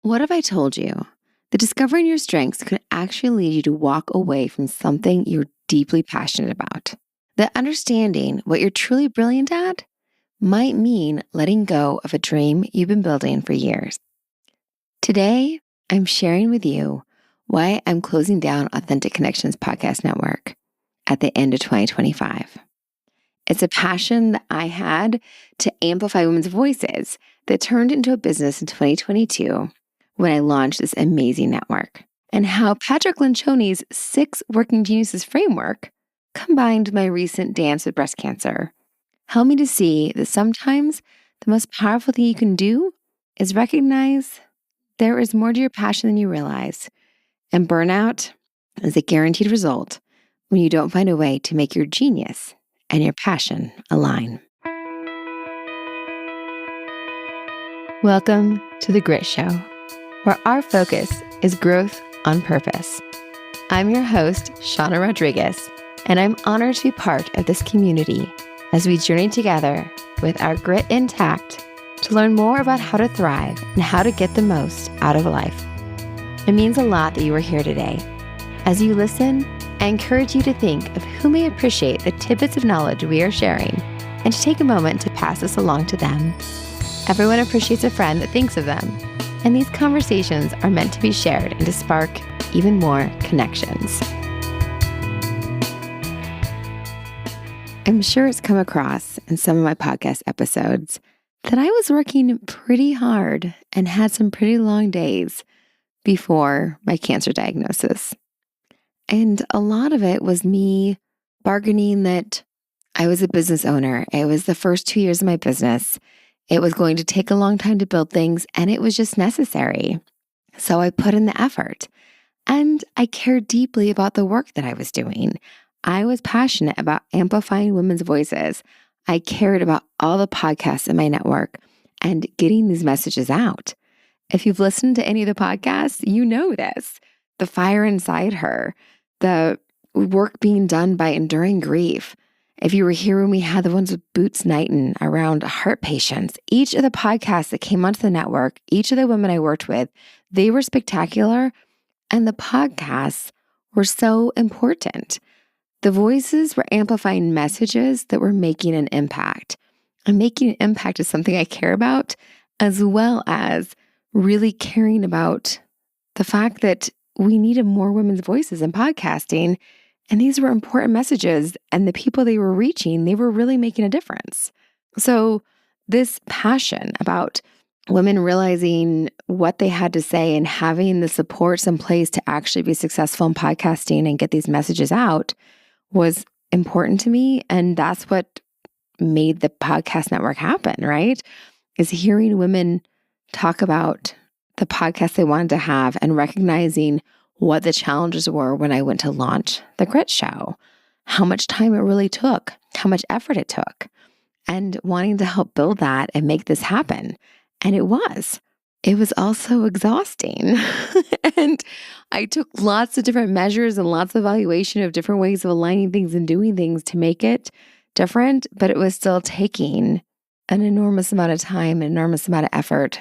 What if I told you that discovering your strengths could actually lead you to walk away from something you're deeply passionate about? That understanding what you're truly brilliant at might mean letting go of a dream you've been building for years. Today, I'm sharing with you why I'm closing down Authentic Connections Podcast Network at the end of 2025. It's a passion that I had to amplify women's voices that turned into a business in 2022 when I launched this amazing network, and how Patrick Lencioni's 6 Working Geniuses framework combined my recent dance with breast cancer helped me to see that sometimes the most powerful thing you can do is recognize there is more to your passion than you realize, and burnout is a guaranteed result when you don't find a way to make your genius and your passion align. Welcome to The Grit Show, where our focus is growth on purpose. I'm your host, Shawna Rodrigues, and I'm honored to be part of this community as we journey together with our grit intact to learn more about how to thrive and how to get the most out of life. It means a lot that you are here today. As you listen, I encourage you to think of who may appreciate the tidbits of knowledge we are sharing and to take a moment to pass this along to them. Everyone appreciates a friend that thinks of them, and these conversations are meant to be shared and to spark even more connections. I'm sure it's come across in some of my podcast episodes that I was working pretty hard and had some pretty long days before my cancer diagnosis. And a lot of it was me bargaining that I was a business owner. It was the first 2 years of my business. It was going to take a long time to build things, and it was just necessary. So I put in the effort, and I cared deeply about the work that I was doing. I was passionate about amplifying women's voices. I cared about all the podcasts in my network and getting these messages out. If you've listened to any of the podcasts, you know this. The fire inside her, the work being done by enduring grief. If you were here when we had the ones with Boots Knighton around heart patients, each of the podcasts that came onto the network, each of the women I worked with, they were spectacular. And the podcasts were so important. The voices were amplifying messages that were making an impact. And making an impact is something I care about, as well as really caring about the fact that we needed more women's voices in podcasting. And these were important messages, and the people they were reaching, they were really making a difference. So this passion about women realizing what they had to say and having the supports in place to actually be successful in podcasting and get these messages out was important to me. And that's what made the podcast network happen, right? Is hearing women talk about the podcast they wanted to have and recognizing what the challenges were when I went to launch The Grit Show, how much time it really took, how much effort it took, and wanting to help build that and make this happen. And it was. It was also exhausting. And I took lots of different measures and lots of evaluation of different ways of aligning things and doing things to make it different, but it was still taking an enormous amount of time, an enormous amount of effort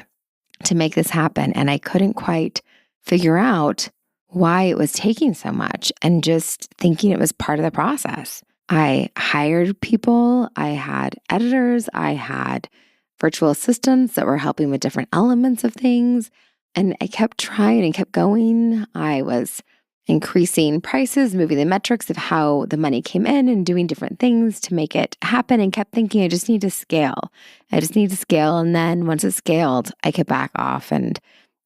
to make this happen. And I couldn't quite figure out why it was taking so much and just thinking it was part of the process. I hired people, I had editors, I had virtual assistants that were helping with different elements of things. And I kept trying and kept going. I was increasing prices, moving the metrics of how the money came in and doing different things to make it happen, and kept thinking, I just need to scale. I just need to scale. And then once it scaled, I could back off and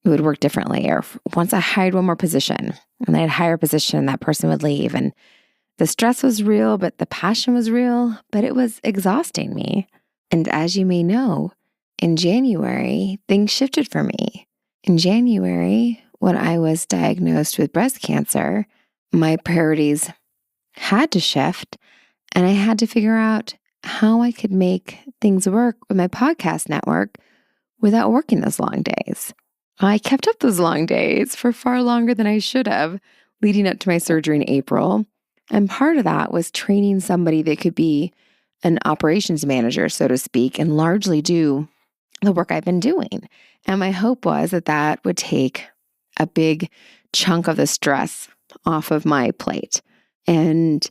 it would work differently. Or once I hired one more position and I'd hire a position, that person would leave. And the stress was real, but the passion was real, but it was exhausting me. And as you may know, in January, things shifted for me. In January, when I was diagnosed with breast cancer, my priorities had to shift, and I had to figure out how I could make things work with my podcast network without working those long days. I kept up those long days for far longer than I should have, leading up to my surgery in April. And part of that was training somebody that could be an operations manager, so to speak, and largely do the work I've been doing. And my hope was that that would take a big chunk of the stress off of my plate and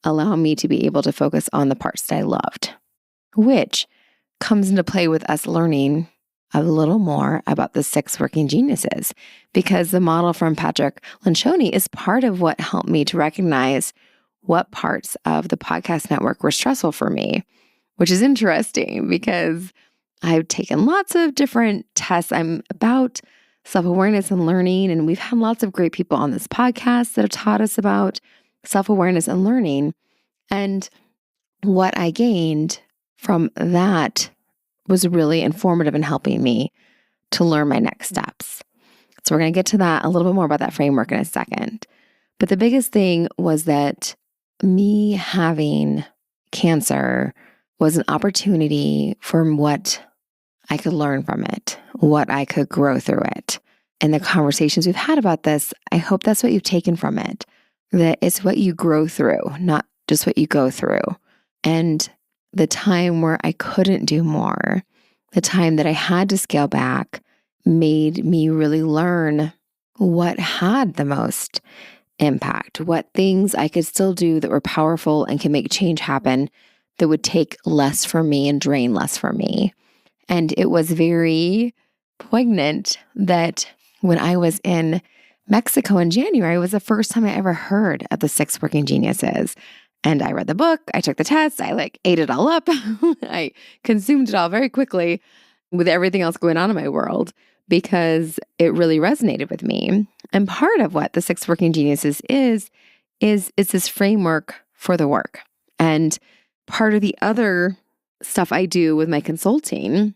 allow me to be able to focus on the parts that I loved, which comes into play with us learning a little more about the 6 working geniuses, because the model from Patrick Lencioni is part of what helped me to recognize what parts of the podcast network were stressful for me, which is interesting because I've taken lots of different tests. I'm about self-awareness and learning, and we've had lots of great people on this podcast that have taught us about self-awareness and learning. And what I gained from that was really informative in helping me to learn my next steps. So we're going to get to that, a little bit more about that framework in a second. But the biggest thing was that me having cancer was an opportunity for what I could learn from it, what I could grow through it. And the conversations we've had about this, I hope that's what you've taken from it, that it's what you grow through, not just what you go through. And the time where I couldn't do more, the time that I had to scale back, made me really learn what had the most impact, what things I could still do that were powerful and can make change happen that would take less from me and drain less from me. And it was very poignant that when I was in Mexico in January, it was the first time I ever heard of the 6 working geniuses. And I read the book, I took the test, I ate it all up. I consumed it all very quickly with everything else going on in my world because it really resonated with me. And part of what the 6 working geniuses is this framework for the work. And part of the other stuff I do with my consulting,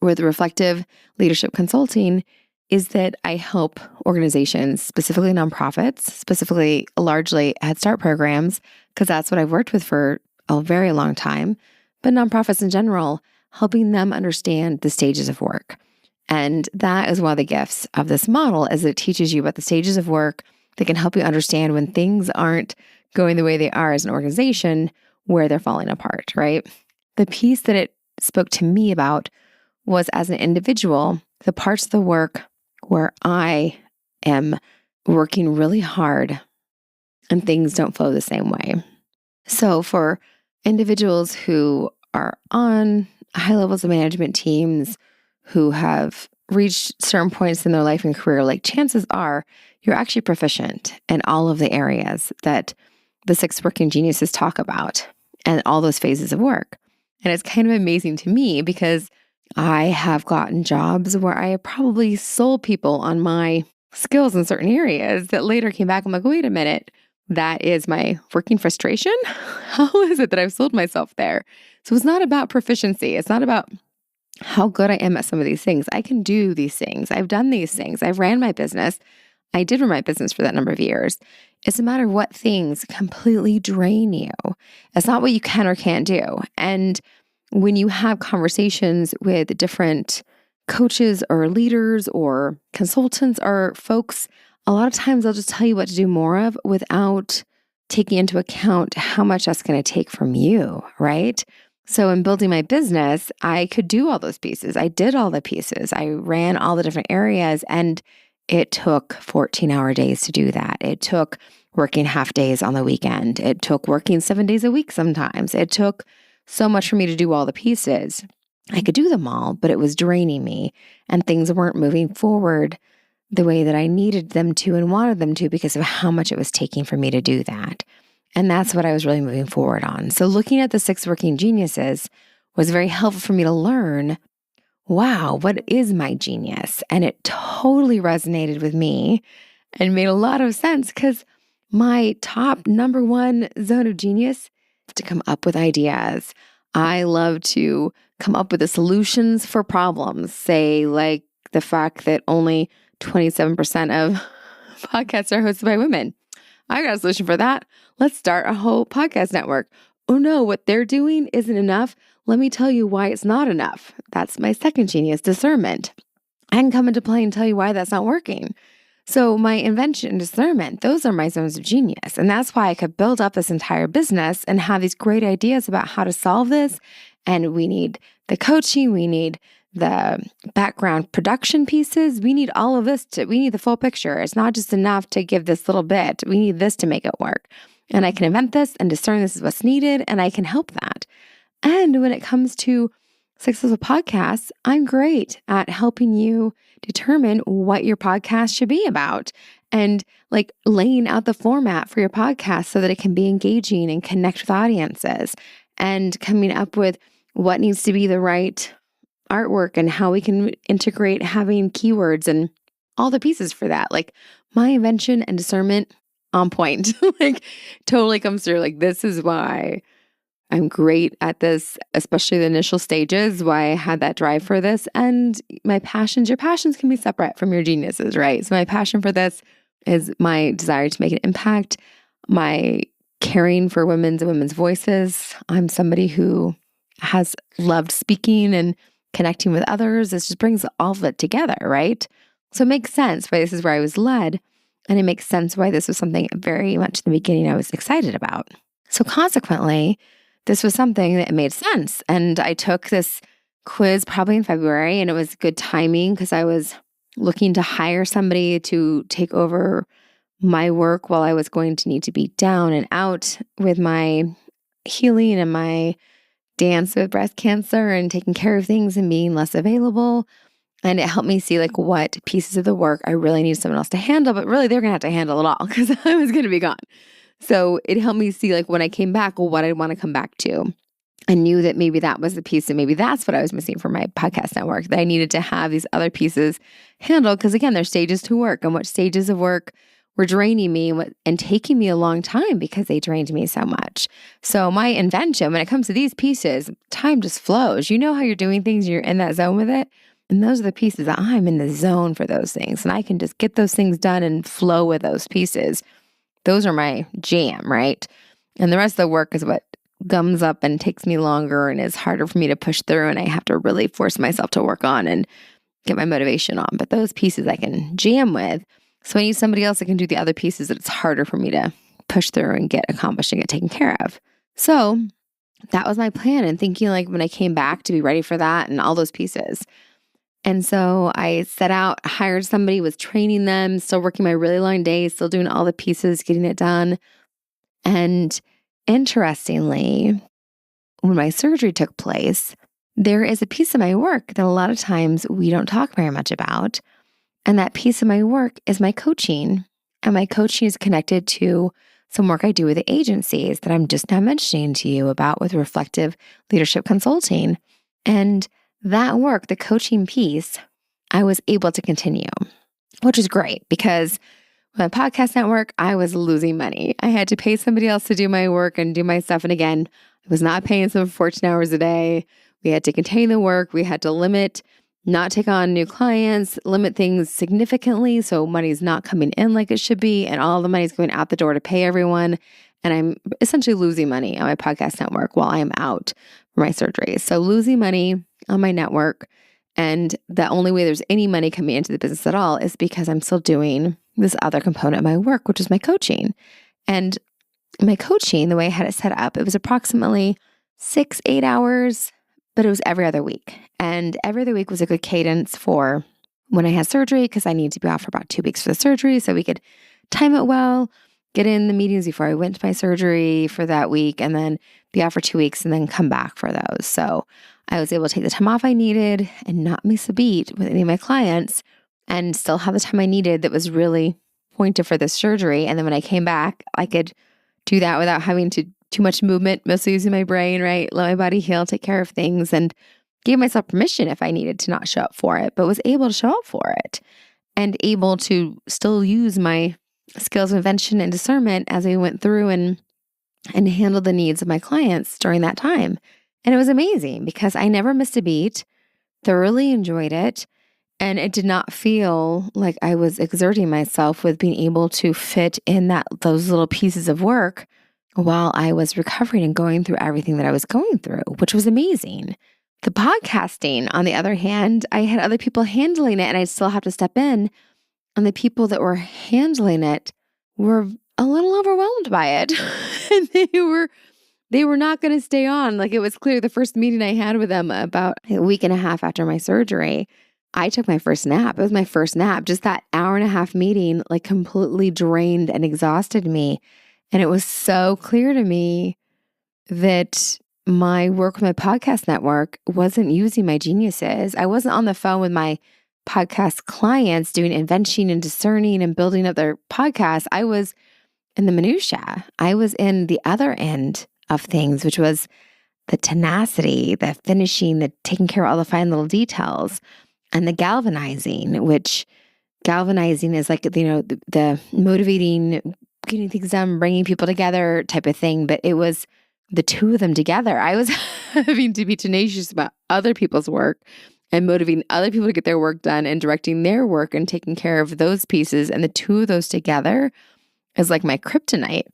with reflective leadership consulting, is that I help organizations, specifically nonprofits, specifically largely Head Start programs, because that's what I've worked with for a very long time, but nonprofits in general, helping them understand the stages of work. And that is one of the gifts of this model, is it teaches you about the stages of work that can help you understand when things aren't going the way they are as an organization, where they're falling apart, right? The piece that it spoke to me about was, as an individual, the parts of the work where I am working really hard and things don't flow the same way. So for individuals who are on high levels of management teams, who have reached certain points in their life and career, chances are you're actually proficient in all of the areas that the 6 working geniuses talk about and all those phases of work. And it's kind of amazing to me because I have gotten jobs where I probably sold people on my skills in certain areas that later came back. I'm like, wait a minute, that is my working frustration? How is it that I've sold myself there? So it's not about proficiency. It's not about how good I am at some of these things. I can do these things. I've done these things. I've ran my business. I did run my business for that number of years. It's a matter of what things completely drain you. It's not what you can or can't do. And when you have conversations with different coaches or leaders or consultants or folks, a lot of times they'll just tell you what to do more of without taking into account how much that's going to take from you, right? So in building my business, I could do all those pieces. I did all the pieces. I ran all the different areas, and it took 14-hour days to do that. It took working half days on the weekend. It took working 7 days a week sometimes. It took so much for me to do all the pieces. I could do them all, but it was draining me, and things weren't moving forward the way that I needed them to and wanted them to because of how much it was taking for me to do that. And that's what I was really moving forward on. So looking at the 6 working geniuses was very helpful for me to learn, wow, what is my genius? And it totally resonated with me and made a lot of sense because my top number 1 zone of genius is to come up with ideas. I love to come up with the solutions for problems, say like the fact that only 27% of podcasts are hosted by women. I got a solution for that. Let's start a whole podcast network. Oh no, what they're doing isn't enough. Let me tell you why it's not enough. That's my second genius, discernment. I can come into play and tell you why that's not working. So my invention and discernment, those are my zones of genius. And that's why I could build up this entire business and have these great ideas about how to solve this. And we need the coaching, we need the background production pieces. We need all of this we need the full picture. It's not just enough to give this little bit. We need this to make it work. And I can invent this and discern this is what's needed, and I can help that. And when it comes to successful podcasts, I'm great at helping you determine what your podcast should be about and like laying out the format for your podcast so that it can be engaging and connect with audiences, and coming up with what needs to be the right artwork and how we can integrate having keywords and all the pieces for that. Like my invention and discernment on point, like totally comes through. Like this is why I'm great at this, especially the initial stages, why I had that drive for this. And your passions can be separate from your geniuses, right? So my passion for this is my desire to make an impact, my caring for women's voices. I'm somebody who has loved speaking and connecting with others. This just brings all of it together, right? So it makes sense why this is where I was led. And it makes sense why this was something very much in the beginning I was excited about. So consequently, this was something that made sense. And I took this quiz probably in February, and it was good timing because I was looking to hire somebody to take over my work while I was going to need to be down and out with my healing and my dance with breast cancer and taking care of things and being less available. And it helped me see like what pieces of the work I really need someone else to handle, but really they're going to have to handle it all because I was going to be gone. So it helped me see like when I came back, what I'd want to come back to. I knew that maybe that was the piece and maybe that's what I was missing from my podcast network, that I needed to have these other pieces handled. Because again, there's stages to work, and what stages of work were draining me and taking me a long time because they drained me so much. So my invention, when it comes to these pieces, time just flows. You know how you're doing things, you're in that zone with it. And those are the pieces that I'm in the zone for those things. And I can just get those things done and flow with those pieces. Those are my jam, right? And the rest of the work is what gums up and takes me longer and is harder for me to push through. And I have to really force myself to work on and get my motivation on. But those pieces I can jam with. So I need somebody else that can do the other pieces that it's harder for me to push through and get accomplished and get taken care of. So that was my plan, and thinking like when I came back to be ready for that and all those pieces. And so I set out, hired somebody, was training them, still working my really long days, still doing all the pieces, getting it done. And interestingly, when my surgery took place, there is a piece of my work that a lot of times we don't talk very much about. And that piece of my work is my coaching. And my coaching is connected to some work I do with the agencies that I'm just now mentioning to you about with reflective leadership consulting. And that work, the coaching piece, I was able to continue, which is great because with my podcast network, I was losing money. I had to pay somebody else to do my work and do my stuff. And again, I was not paying some 14 hours a day. We had to contain the work. We had to limit, not take on new clients, limit things significantly so money's not coming in like it should be, and all the money's going out the door to pay everyone. And I'm essentially losing money on my podcast network while I'm out for my surgery. So losing money on my network, and the only way there's any money coming into the business at all is because I'm still doing this other component of my work, which is my coaching. And my coaching, the way I had it set up, it was approximately 6-8 hours, but it was every other week. And every other week was a good cadence for when I had surgery, because I needed to be off for about 2 weeks for the surgery so we could time it well, get in the meetings before I went to my surgery for that week, and then be off for 2 weeks and then come back for those. So I was able to take the time off I needed and not miss a beat with any of my clients and still have the time I needed that was really pointed for this surgery. And then when I came back, I could do that without having too much movement, mostly using my brain, right? Let my body heal, take care of things, and gave myself permission if I needed to not show up for it, but was able to show up for it and able to still use my skills of invention and discernment as I went through and handled the needs of my clients during that time. And it was amazing because I never missed a beat, thoroughly enjoyed it, and it did not feel like I was exerting myself with being able to fit in those little pieces of work while I was recovering and going through everything that I was going through, which was amazing. The podcasting, on the other hand, I had other people handling it and I still have to step in. And the people that were handling it were a little overwhelmed by it. And they were they were not going to stay on. Like it was clear the first meeting I had with them about a week and a half after my surgery, I took my first nap. It was my first nap. Just that hour and a half meeting, like completely drained and exhausted me. And it was so clear to me that my work with my podcast network wasn't using my geniuses. I wasn't on the phone with my podcast clients doing invention and discerning and building up their podcasts. I was in the minutia. I was in the other end of things, which was the tenacity, the finishing, the taking care of all the fine little details, and the galvanizing, which galvanizing is like, the motivating, getting things done, bringing people together type of thing. But it was the two of them together. I was having to be tenacious about other people's work and motivating other people to get their work done and directing their work and taking care of those pieces. And the two of those together is like my kryptonite,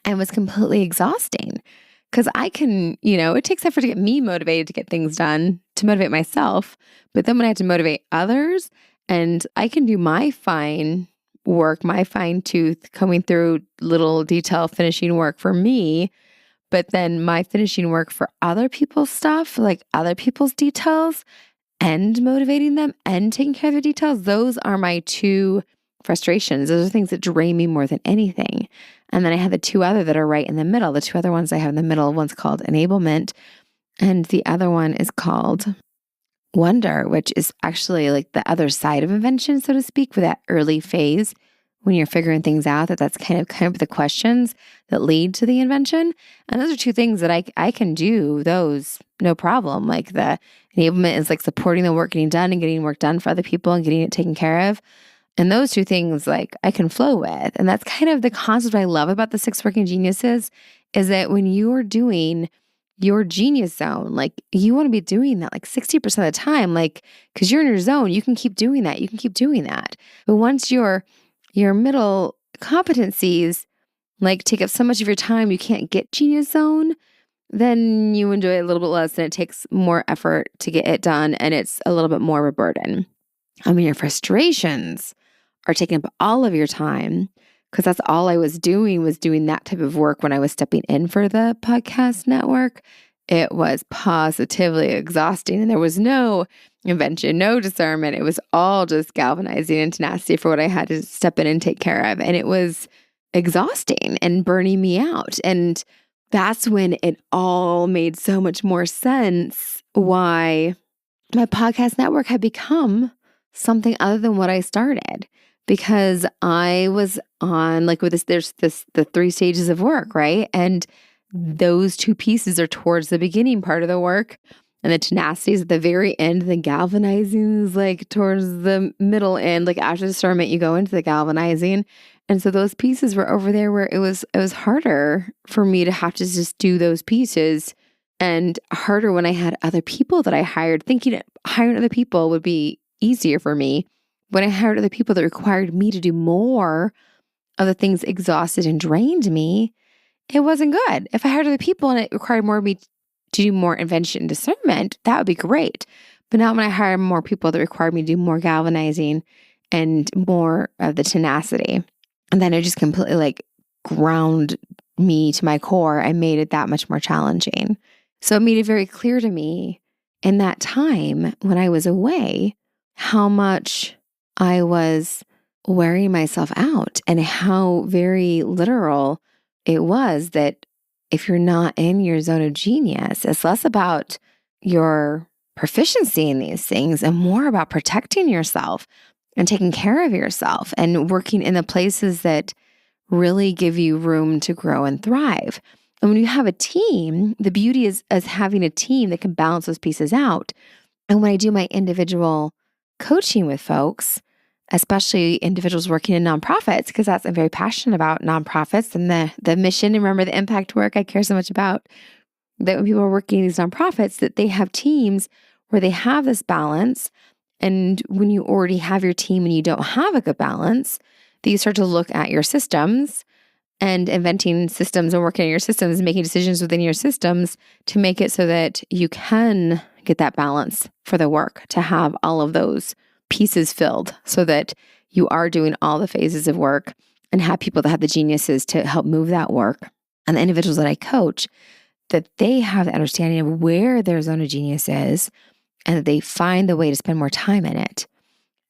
and was completely exhausting because I can, it takes effort to get me motivated to get things done, to motivate myself. But then when I have to motivate others, and I can do my fine work, my fine tooth, coming through little detail finishing work for me, but then my finishing work for other people's stuff, like other people's details, and motivating them and taking care of the details, those are my two frustrations. Those are things that drain me more than anything. And then I have the two other that are right in the middle. The two other ones I have in the middle, one's called enablement, and the other one is called wonder, which is actually like the other side of invention, so to speak, for that early phase when you're figuring things out, that's kind of the questions that lead to the invention. And those are two things that I can do those no problem. Like the enablement is like supporting the work getting done and getting work done for other people and getting it taken care of. And those two things, like, I can flow with. And that's kind of the concept I love about the 6 working geniuses, is that when you're doing your genius zone, like, you want to be doing that like 60% of the time, like, because you're in your zone, you can keep doing that. You can keep doing that. But once your middle competencies like take up so much of your time, you can't get genius zone, then you enjoy it a little bit less and it takes more effort to get it done. And it's a little bit more of a burden. I mean, your frustrations are taking up all of your time, because that's all I was doing that type of work when I was stepping in for the podcast network. It was positively exhausting, and there was no invention, no discernment. It was all just galvanizing and tenacity for what I had to step in and take care of. And it was exhausting and burning me out. And that's when it all made so much more sense why my podcast network had become something other than what I started. Because I was on, like, with this, there's the 3 stages of work, right? And those 2 pieces are towards the beginning part of the work, and the tenacity is at the very end. The galvanizing is like towards the middle end. Like, after discernment, you go into the galvanizing. And so those pieces were over there where it was harder for me to have to just do those pieces, and harder when I had other people that I hired, thinking hiring other people would be easier for me. When I hired other people that required me to do more of the things exhausted and drained me, it wasn't good. If I hired other people and it required more of me to do more invention and discernment, that would be great. But not when I hire more people that required me to do more galvanizing and more of the tenacity. And then it just completely like ground me to my core and made it that much more challenging. So it made it very clear to me in that time when I was away how much I was wearing myself out, and how very literal it was that if you're not in your zone of genius, it's less about your proficiency in these things and more about protecting yourself and taking care of yourself and working in the places that really give you room to grow and thrive. And when you have a team, the beauty is having a team that can balance those pieces out. And when I do my individual coaching with folks, especially individuals working in nonprofits, because I'm very passionate about nonprofits and the mission, and remember the impact work I care so much about, that when people are working in these nonprofits, that they have teams where they have this balance. And when you already have your team and you don't have a good balance, that you start to look at your systems and inventing systems and working on your systems, making decisions within your systems to make it so that you can get that balance for the work, to have all of those pieces filled so that you are doing all the phases of work, and have people that have the geniuses to help move that work. And the individuals that I coach, that they have the understanding of where their zone of genius is and that they find the way to spend more time in it.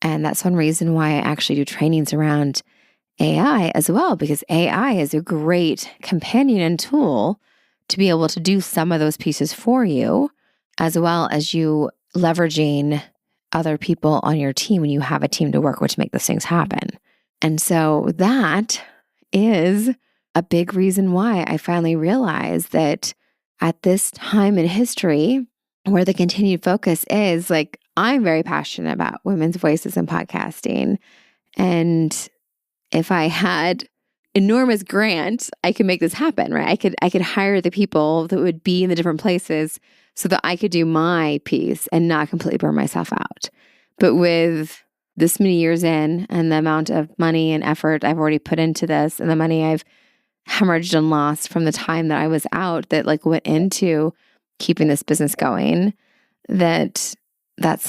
And that's one reason why I actually do trainings around AI as well, because AI is a great companion and tool to be able to do some of those pieces for you, as well as you leveraging other people on your team when you have a team to work with to make those things happen. And so that is a big reason why I finally realized that at this time in history, where the continued focus is, like, I'm very passionate about women's voices in podcasting. And if I had enormous grant, I could make this happen, right? I could hire the people that would be in the different places so that I could do my piece and not completely burn myself out. But with this many years in and the amount of money and effort I've already put into this and the money I've hemorrhaged and lost from the time that I was out that like went into keeping this business going, that's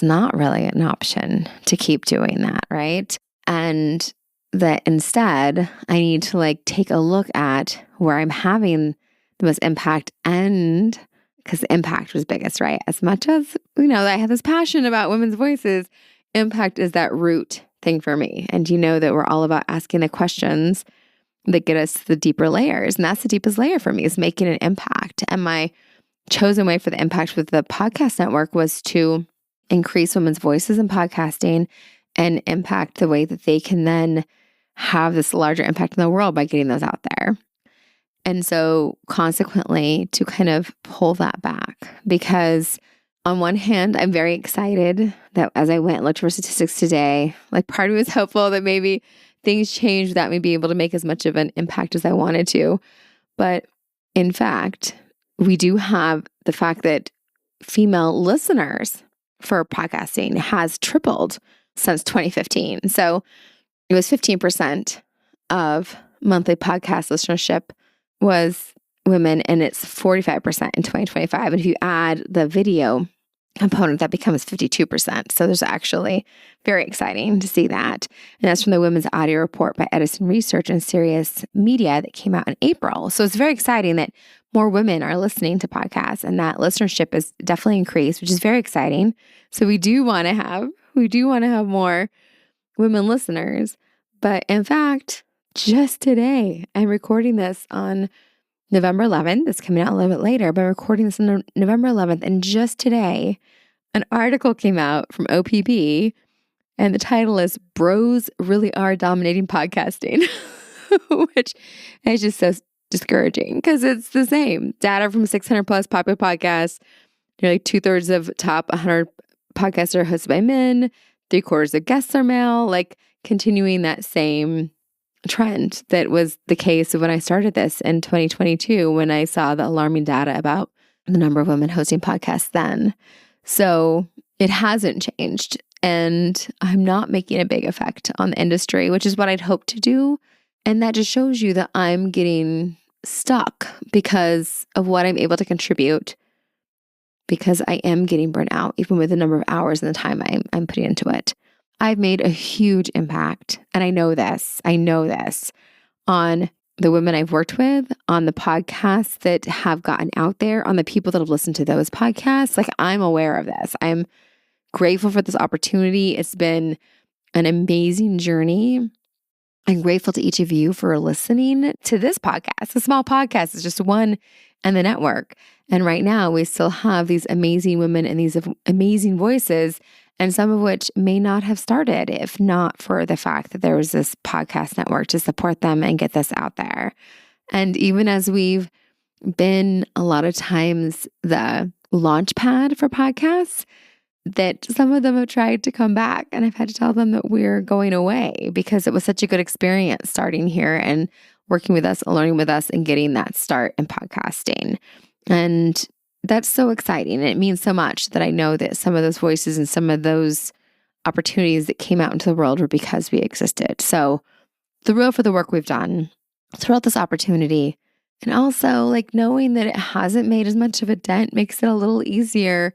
not really an option to keep doing that, right? And that instead I need to like take a look at where I'm having the most impact, and because the impact was biggest, right? As much as, I have this passion about women's voices, impact is that root thing for me. And that we're all about asking the questions that get us to the deeper layers. And that's the deepest layer for me, is making an impact. And my chosen way for the impact with the podcast network was to increase women's voices in podcasting and impact the way that they can then have this larger impact in the world by getting those out there. And so consequently, to kind of pull that back, because on one hand, I'm very excited that as I went and looked for statistics today, like part of me was hopeful that maybe things changed without me being able to make as much of an impact as I wanted to. But in fact, we do have the fact that female listeners for podcasting has tripled since 2015. So it was 15% of monthly podcast listenership was women, and it's 45% in 2025. And if you add the video component, that becomes 52%. So there's actually very exciting to see that. And that's from the Women's Audio Report by Edison Research and Sirius Media that came out in April. So it's very exciting that more women are listening to podcasts, and that listenership is definitely increased, which is very exciting. So we do want to have more women listeners. But in fact, just today, I'm recording this on November 11th. It's coming out a little bit later, but I'm recording this on November 11th. And just today, an article came out from OPB, and the title is "Bros Really Are Dominating Podcasting," which is just so discouraging because it's the same. Data from 600 plus popular podcasts. Nearly 2/3 of top 100 podcasts are hosted by men. 3/4 of guests are male, like continuing that same trend that was the case when I started this in 2022, when I saw the alarming data about the number of women hosting podcasts then. So it hasn't changed, and I'm not making a big effect on the industry, which is what I'd hoped to do. And that just shows you that I'm getting stuck because of what I'm able to contribute, because I am getting burnt out, even with the number of hours and the time I'm putting into it. I've made a huge impact, and I know this on the women I've worked with, on the podcasts that have gotten out there, on the people that have listened to those podcasts. Like, I'm aware of this. I'm grateful for this opportunity. It's been an amazing journey. I'm grateful to each of you for listening to this podcast. A small podcast is just one in the network. And right now we still have these amazing women and these amazing voices, and some of which may not have started if not for the fact that there was this podcast network to support them and get this out there. And even as we've been a lot of times the launch pad for podcasts, that some of them have tried to come back, and I've had to tell them that we're going away because it was such a good experience starting here and working with us, learning with us, and getting that start in podcasting. And that's so exciting. And it means so much that I know that some of those voices and some of those opportunities that came out into the world were because we existed. So thrilled for the work we've done, thrilled this opportunity. And also like knowing that it hasn't made as much of a dent makes it a little easier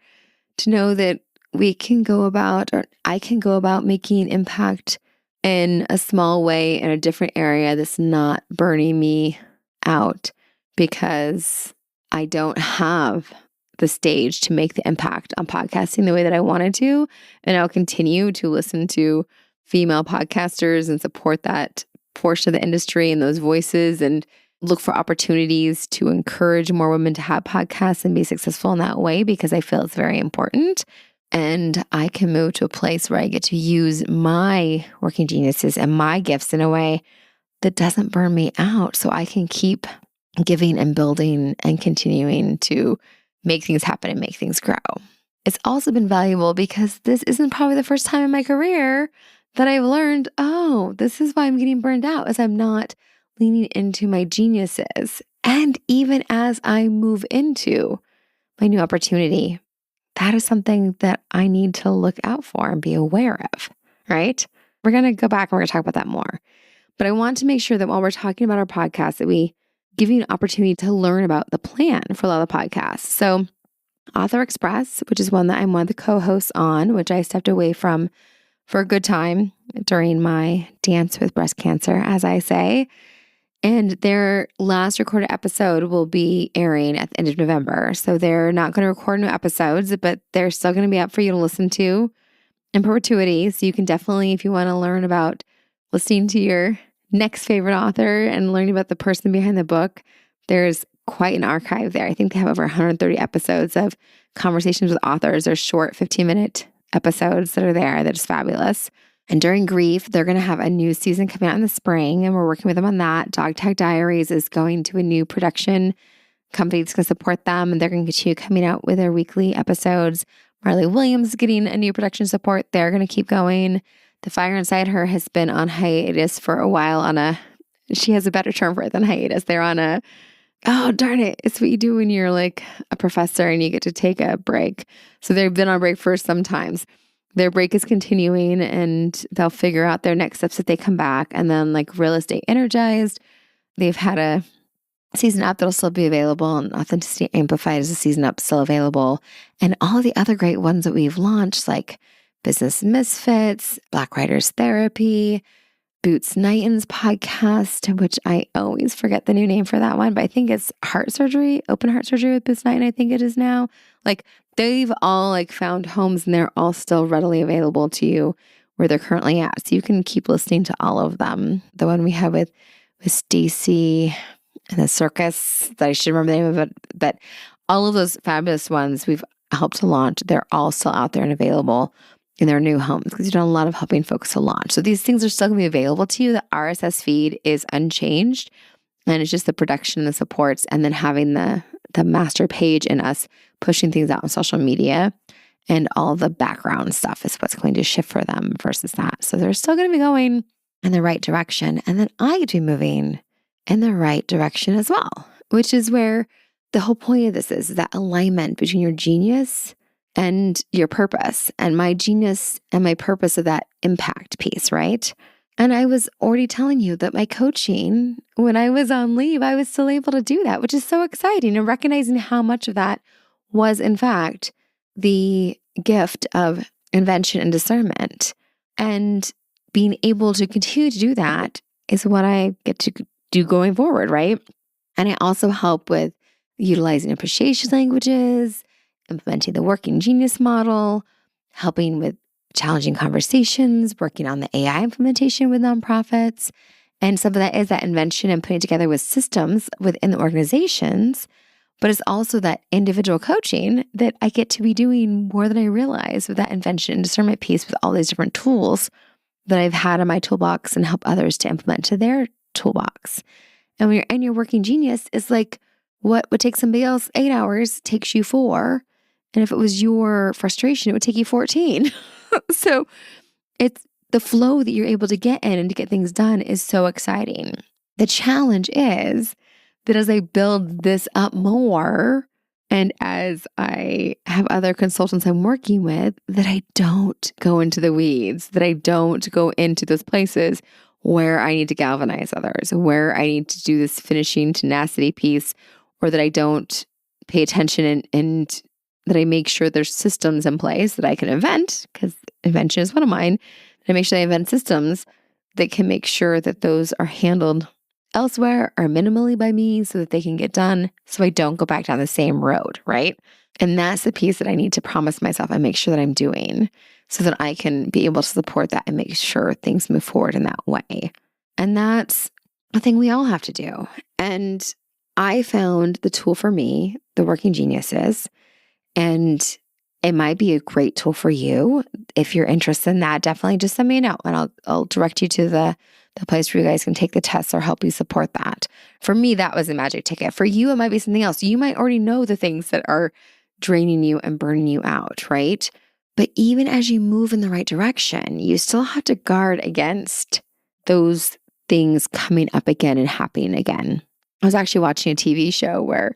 to know that we can go about, or I can go about making impact in a small way in a different area that's not burning me out, because I don't have the stage to make the impact on podcasting the way that I wanted to. And I'll continue to listen to female podcasters and support that portion of the industry and those voices and look for opportunities to encourage more women to have podcasts and be successful in that way, because I feel it's very important. And I can move to a place where I get to use my working geniuses and my gifts in a way that doesn't burn me out, so I can keep giving and building and continuing to make things happen and make things grow. It's also been valuable because this isn't probably the first time in my career that I've learned, oh, this is why I'm getting burned out, is I'm not leaning into my geniuses. And even as I move into my new opportunity, that is something that I need to look out for and be aware of, right? We're going to go back and we're going to talk about that more. But I want to make sure that while we're talking about our podcast, that we give you an opportunity to learn about the plan for a lot of the podcasts. So Author Express, which is one that I'm one of the co-hosts on, which I stepped away from for a good time during my dance with breast cancer, as I say. And their last recorded episode will be airing at the end of November. So they're not going to record new episodes, but they're still going to be up for you to listen to in perpetuity. So you can definitely, if you want to learn about listening to your next favorite author and learning about the person behind the book, there's quite an archive there. I think they have over 130 episodes of conversations with authors. They're short 15-minute episodes that are there. That's fabulous. And during grief, they're going to have a new season coming out in the spring, and we're working with them on that. Dog Tag Diaries is going to a new production company that's going to support them, and they're going to continue coming out with their weekly episodes. Marley Williams is getting a new production support. They're going to keep going. The Fire Inside Her has been on hiatus for a while she has a better term for it than hiatus. They're on oh, darn it. It's what you do when you're like a professor and you get to take a break. So they've been on break for some times. Their break is continuing, and they'll figure out their next steps if they come back. And then like Real Estate Energized, they've had a season up that'll still be available, and Authenticity Amplified is a season up still available. And all the other great ones that we've launched, like Business Misfits, Black Writers Therapy, Boots Knighton's podcast, which I always forget the new name for that one, but I think it's Heart Surgery, Open Heart Surgery with Boots Knighton, I think it is now. Like they've all like found homes, and they're all still readily available to you where they're currently at. So you can keep listening to all of them. The one we have with Stacy and the Circus, that I should remember the name of it, but all of those fabulous ones we've helped to launch, they're all still out there and available in their new homes, because you've done a lot of helping folks to launch. So these things are still going to be available to you. The RSS feed is unchanged, and it's just the production and the supports, and then having the master page and us pushing things out on social media, and all the background stuff is what's going to shift for them versus that. So they're still going to be going in the right direction. And then I get to be moving in the right direction as well, which is where the whole point of this is that alignment between your genius and your purpose, and my genius and my purpose of that impact piece, right? And I was already telling you that my coaching, when I was on leave, I was still able to do that, which is so exciting, and recognizing how much of that was, in fact, the gift of invention and discernment. And being able to continue to do that is what I get to do going forward, right? And I also help with utilizing appreciation languages, implementing the working genius model, helping with challenging conversations, working on the AI implementation with nonprofits. And some of that is that invention and putting together with systems within the organizations, but it's also that individual coaching that I get to be doing more than I realize with that invention and discernment piece, with all these different tools that I've had in my toolbox and help others to implement to their toolbox. And when you're in your working genius, it's like what would take somebody else 8 hours takes you 4. And if it was your frustration, it would take you 14. So it's the flow that you're able to get in and to get things done is so exciting. The challenge is that as I build this up more, and as I have other consultants I'm working with, that I don't go into the weeds, that I don't go into those places where I need to galvanize others, where I need to do this finishing tenacity piece, or that I don't pay attention and that I make sure there's systems in place that I can invent, because invention is one of mine. And I make sure I invent systems that can make sure that those are handled elsewhere or minimally by me so that they can get done so I don't go back down the same road, right? And that's the piece that I need to promise myself and make sure that I'm doing so that I can be able to support that and make sure things move forward in that way. And that's a thing we all have to do. And I found the tool for me, the Working Geniuses, and it might be a great tool for you. If you're interested in that, definitely just send me a note and I'll direct you to the place where you guys can take the tests or help you support that. For me, that was a magic ticket. For you, it might be something else. You might already know the things that are draining you and burning you out, right? But even as you move in the right direction, you still have to guard against those things coming up again and happening again. I was actually watching a TV show where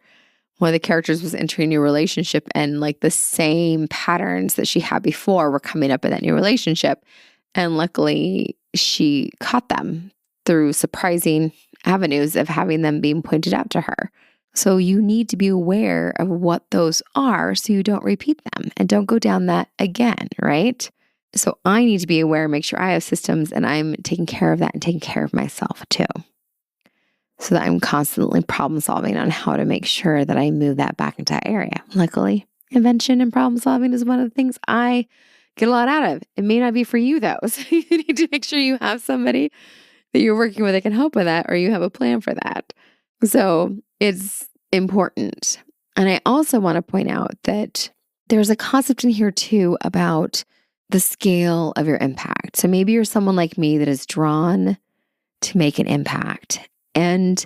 one of the characters was entering a new relationship and like the same patterns that she had before were coming up in that new relationship. And luckily she caught them through surprising avenues of having them being pointed out to her. So you need to be aware of what those are so you don't repeat them and don't go down that again, right? So I need to be aware, make sure I have systems and I'm taking care of that and taking care of myself too. So that I'm constantly problem solving on how to make sure that I move that back into that area. Luckily, invention and problem solving is one of the things I get a lot out of. It may not be for you though. So you need to make sure you have somebody that you're working with that can help with that or you have a plan for that. So it's important. And I also want to point out that there's a concept in here too about the scale of your impact. So maybe you're someone like me that is drawn to make an impact. And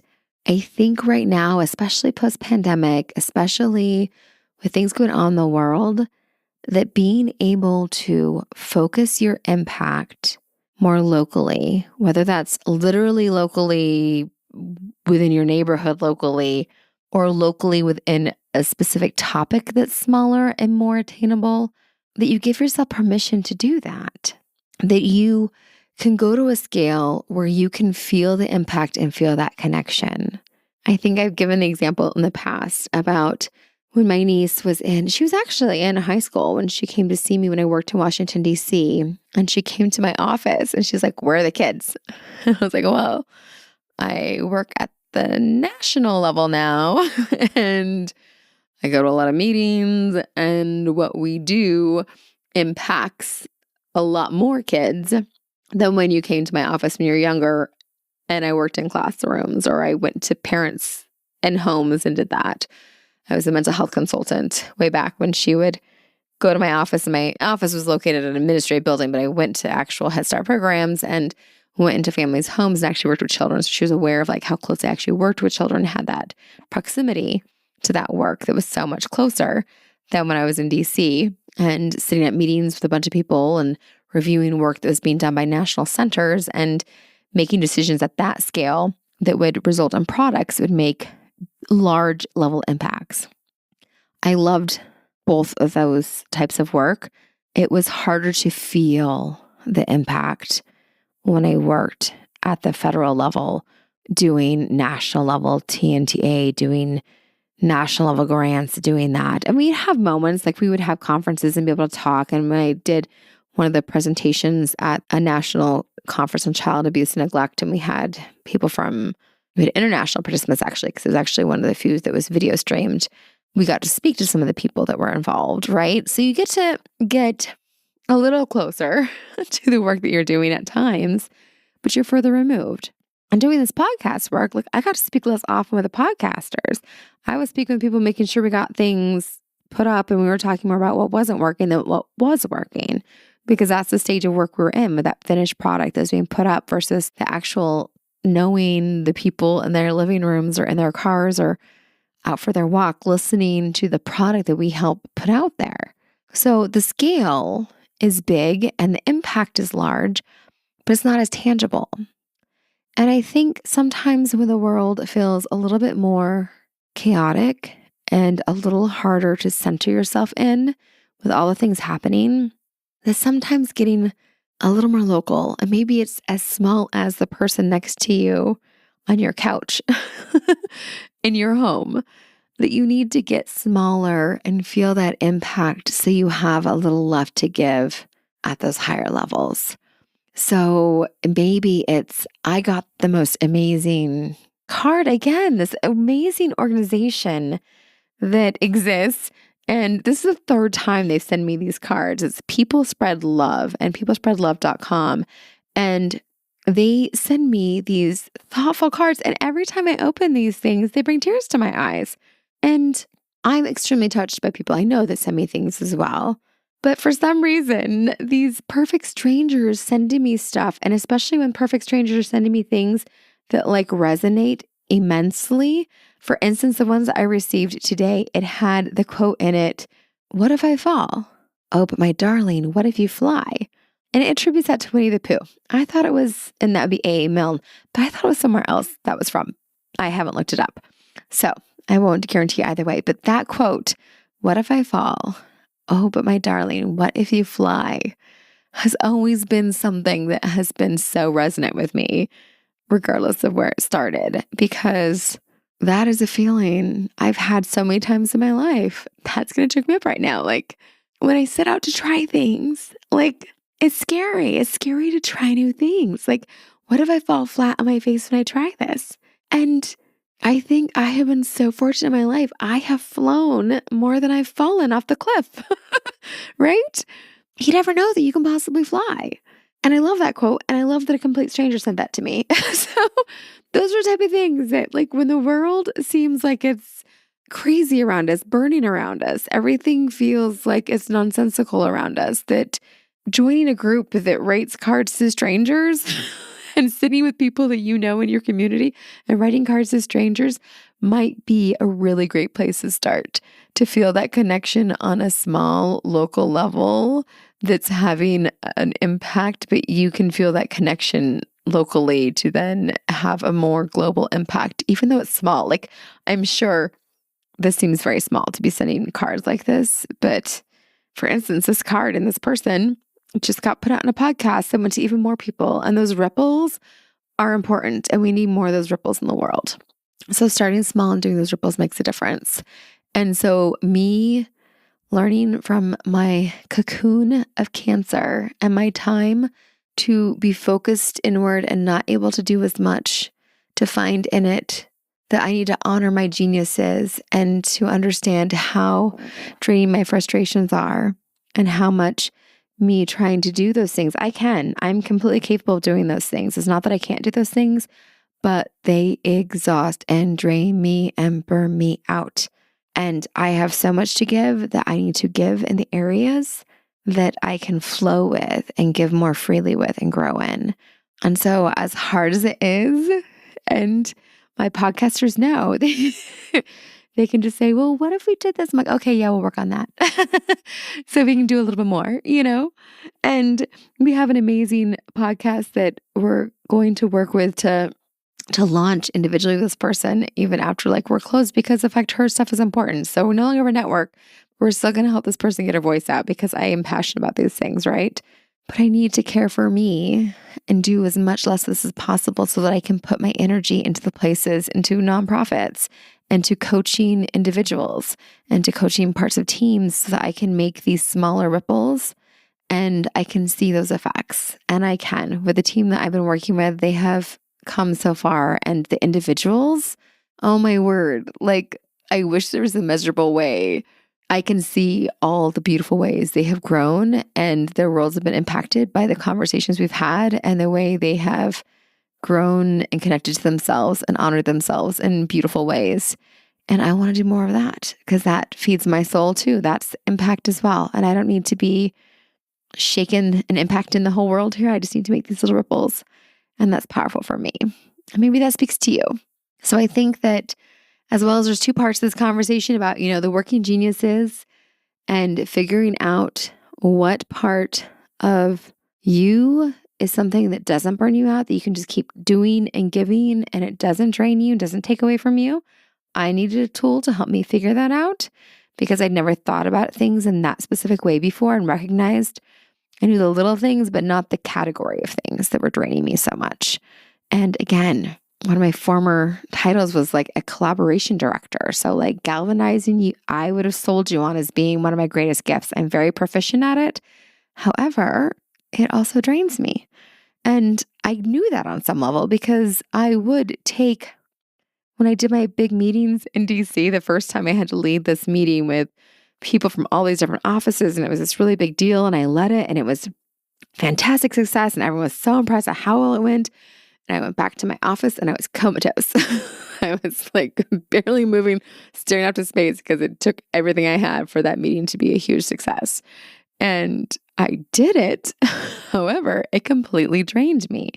I think right now, especially post-pandemic, especially with things going on in the world, that being able to focus your impact more locally, whether that's literally locally within your neighborhood locally, or locally within a specific topic that's smaller and more attainable, that you give yourself permission to do that, that you can go to a scale where you can feel the impact and feel that connection. I think I've given the example in the past about when my niece she was actually in high school when she came to see me when I worked in Washington, D.C. And she came to my office and she's like, "Where are the kids?" I was like, "Well, I work at the national level now and I go to a lot of meetings and what we do impacts a lot more kids than when you came to my office when you were younger and I worked in classrooms or I went to parents and homes and did that." I was a mental health consultant way back when she would go to my office, and my office was located in an administrative building, but I went to actual Head Start programs and went into families' homes and actually worked with children. So she was aware of like how close I actually worked with children, had that proximity to that work that was so much closer than when I was in DC and sitting at meetings with a bunch of people and reviewing work that was being done by national centers and making decisions at that scale that would result in products that would make large level impacts. I loved both of those types of work. It was harder to feel the impact when I worked at the federal level, doing national level TNTA, doing national level grants, doing that. And we'd have moments like we would have conferences and be able to talk. And when I did one of the presentations at a national conference on child abuse and neglect, and we had international participants actually, because it was actually one of the few that was video streamed. We got to speak to some of the people that were involved, right? So you get to get a little closer to the work that you're doing at times, but you're further removed. And doing this podcast work, like I got to speak less often with the podcasters. I was speaking with people, making sure we got things put up and we were talking more about what wasn't working than what was working, because that's the stage of work we were in with that finished product that's being put up versus the actual knowing the people in their living rooms or in their cars or out for their walk, listening to the product that we help put out there. So the scale is big and the impact is large, but it's not as tangible. And I think sometimes when the world feels a little bit more chaotic and a little harder to center yourself in with all the things happening, that sometimes getting a little more local, and maybe it's as small as the person next to you on your couch in your home, that you need to get smaller and feel that impact so you have a little left to give at those higher levels. So maybe it's, I got the most amazing card again, this amazing organization that exists. And this is the third time they've sent me these cards. It's People Spread Love and peoplespreadlove.com. And they send me these thoughtful cards. And every time I open these things, they bring tears to my eyes. And I'm extremely touched by people I know that send me things as well. But for some reason, these perfect strangers sending me stuff, and especially when perfect strangers are sending me things that like resonate immensely. For instance, the ones I received today, it had the quote in it, "What if I fall? Oh, but my darling, what if you fly?" And it attributes that to Winnie the Pooh. I thought it was, and that would be A. Milne, but I thought it was somewhere else that was from. I haven't looked it up. So I won't guarantee either way. But that quote, "What if I fall? Oh, but my darling, what if you fly?" has always been something that has been so resonant with me, regardless of where it started, because that is a feeling I've had so many times in my life. That's going to choke me up right now. Like when I set out to try things, like it's scary. It's scary to try new things. Like, what if I fall flat on my face when I try this? And I think I have been so fortunate in my life. I have flown more than I've fallen off the cliff, right? You never know that you can possibly fly. And I love that quote. And I love that a complete stranger sent that to me. So those are the type of things that, like, when the world seems like it's crazy around us, burning around us, everything feels like it's nonsensical around us, that joining a group that writes cards to strangers and sitting with people that you know in your community and writing cards to strangers might be a really great place to start, to feel that connection on a small local level that's having an impact, but you can feel that connection locally to then have a more global impact, even though it's small. Like, I'm sure this seems very small to be sending cards like this, but for instance, this card and this person just got put out in a podcast and went to even more people. And those ripples are important, and we need more of those ripples in the world. So starting small and doing those ripples makes a difference. And so me learning from my cocoon of Cancer and my time to be focused inward and not able to do as much, to find in it that I need to honor my geniuses and to understand how draining my frustrations are and how much me trying to do those things, I'm completely capable of doing those things. It's not that I can't do those things, but they exhaust and drain me and burn me out. And I have so much to give that I need to give in the areas that I can flow with and give more freely with and grow in. And so as hard as it is, and my podcasters know, they can just say, "Well, what if we did this?" I'm like, "Okay, yeah, we'll work on that." So we can do a little bit more, And we have an amazing podcast that we're going to work with to launch individually with this person, even after like we're closed, because the fact her stuff is important. So we're no longer a network. We're still going to help this person get her voice out because I am passionate about these things, right? But I need to care for me and do as much less of this as possible so that I can put my energy into the places, into nonprofits, and to coaching individuals, and to coaching parts of teams so that I can make these smaller ripples and I can see those effects. And I can. With the team that I've been working with, they have come so far, and the individuals, oh my word, like I wish there was a measurable way. I can see all the beautiful ways they have grown and their worlds have been impacted by the conversations we've had and the way they have grown and connected to themselves and honored themselves in beautiful ways. And I want to do more of that because that feeds my soul too. That's impact as well. And I don't need to be shaken and impacting the whole world here. I just need to make these little ripples. And that's powerful for me. And maybe that speaks to you. So I think that as well as there's two parts to this conversation about, the working geniuses and figuring out what part of you is something that doesn't burn you out, that you can just keep doing and giving and it doesn't drain you, doesn't take away from you. I needed a tool to help me figure that out because I'd never thought about things in that specific way before and recognized I knew the little things, but not the category of things that were draining me so much. And again, one of my former titles was like a collaboration director. So like galvanizing you, I would have sold you on as being one of my greatest gifts. I'm very proficient at it. However, it also drains me. And I knew that on some level because I would take, when I did my big meetings in DC, the first time I had to lead this meeting with people from all these different offices, and it was this really big deal, and I led it, and it was fantastic success, and everyone was so impressed at how well it went. And I went back to my office and I was comatose. I was like barely moving, staring up to space because it took everything I had for that meeting to be a huge success. And I did it. However, it completely drained me.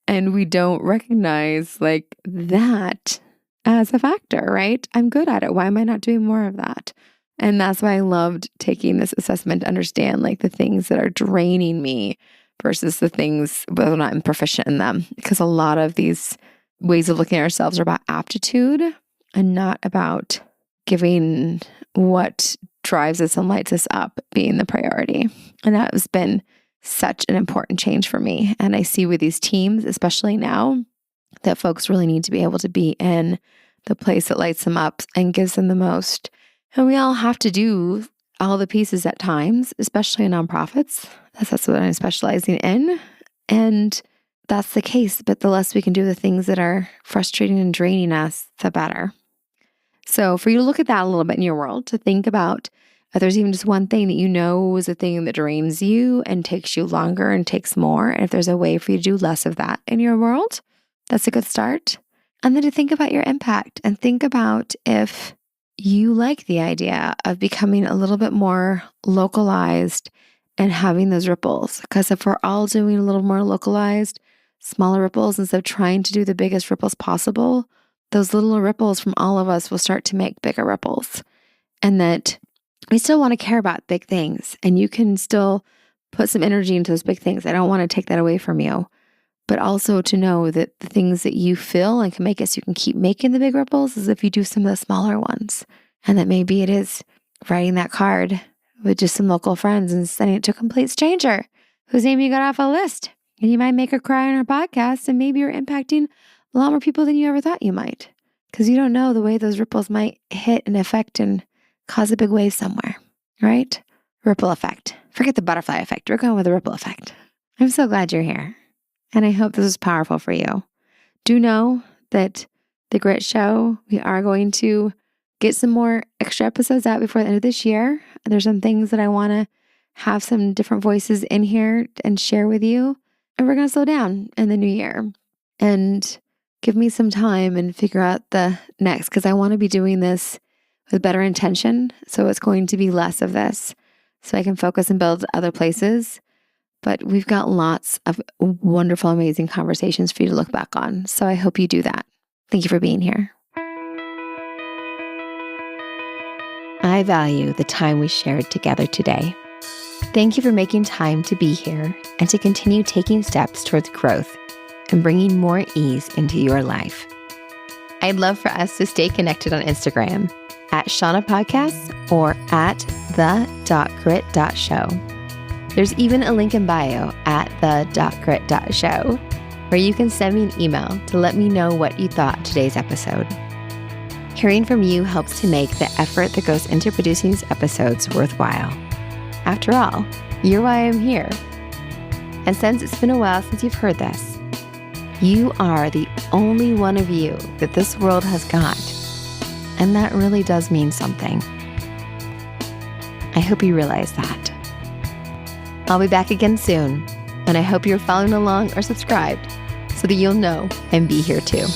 And we don't recognize like that as a factor, right? I'm good at it. Why am I not doing more of that? And that's why I loved taking this assessment to understand like the things that are draining me versus the things whether or not I'm proficient in them. Because a lot of these ways of looking at ourselves are about aptitude and not about giving what drives us and lights us up being the priority. And that has been such an important change for me. And I see with these teams, especially now, that folks really need to be able to be in the place that lights them up and gives them the most. And we all have to do all the pieces at times, especially in nonprofits. That's what I'm specializing in. And that's the case, but the less we can do the things that are frustrating and draining us, the better. So for you to look at that a little bit in your world, to think about if there's even just one thing that you know is a thing that drains you and takes you longer and takes more, and if there's a way for you to do less of that in your world, that's a good start. And then to think about your impact and think about if you like the idea of becoming a little bit more localized and having those ripples. Because if we're all doing a little more localized, smaller ripples, instead of trying to do the biggest ripples possible, those little ripples from all of us will start to make bigger ripples. And that we still want to care about big things, and you can still put some energy into those big things. I don't want to take that away from you. But also to know that the things that you feel and can make it so you can keep making the big ripples is if you do some of the smaller ones. And that maybe it is writing that card with just some local friends and sending it to a complete stranger whose name you got off a list. And you might make her cry on her podcast, and maybe you're impacting a lot more people than you ever thought you might. Because you don't know the way those ripples might hit and affect and cause a big wave somewhere, right? Ripple effect. Forget the butterfly effect. We're going with the ripple effect. I'm so glad you're here. And I hope this is powerful for you. Do know that The Grit Show, we are going to get some more extra episodes out before the end of this year. There's some things that I want to have some different voices in here and share with you. And we're going to slow down in the new year and give me some time and figure out the next, because I want to be doing this with better intention. So it's going to be less of this so I can focus and build other places. But we've got lots of wonderful, amazing conversations for you to look back on. So I hope you do that. Thank you for being here. I value the time we shared together today. Thank you for making time to be here and to continue taking steps towards growth and bringing more ease into your life. I'd love for us to stay connected on Instagram at Shawna Podcasts or at the.grit.show. There's even a link in bio at the.grit.show where you can send me an email to let me know what you thought today's episode. Hearing from you helps to make the effort that goes into producing these episodes worthwhile. After all, you're why I'm here. And since it's been a while since you've heard this, you are the only one of you that this world has got. And that really does mean something. I hope you realize that. I'll be back again soon, and I hope you're following along or subscribed so that you'll know and be here too.